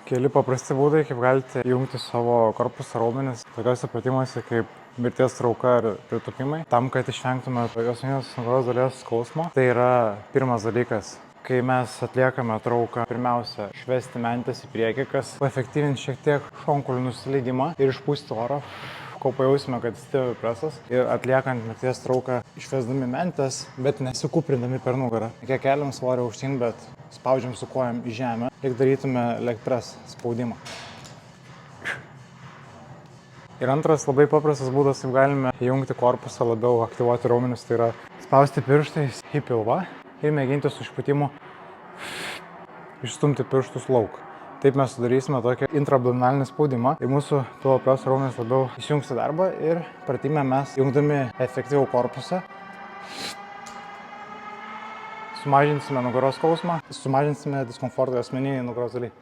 Keli paprasti būdai, kaip galite įjungti savo korpuso raumenis tokiuose pratimuose kaip mirties trauka ar pritūpimai, tam, kad išvengtume juosmeninės nugaros dalies skausmo. Tai yra pirmas dalykas. Kai mes atliekame trauką, pirmiausia, išvesti mentis į priekį, kas efektyvins šiek tiek šonkaulių nusileidimą ir išpūsti orą, kol pajausime, kad stipriai presas. Ir atliekant mirties trauką, išvesdami mentis, bet nesikuprindami per nugarą. Kiek keliam svorio aukštyn, bet spaudžiam su kojam į žemę, lyg darytume leg press spaudimą. Ir antras labai paprastas būdas, kaip galime įjungti korpusą, labiau aktyvuoti raumenis, tai yra spausti pirštais į pilvą ir mėginti su išpūtimu išstumti pirštus lauk. Taip mes sudarysime tokį intraabdominalinį spaudimą ir mūsų pilvo preso raumenys labiau įsijungs į darbą ir pratime mes jungdami efektyvų korpusą sumažinsime nugaros skausmą, sumažinsime diskomfortą asmeninėje nugaros dalyje.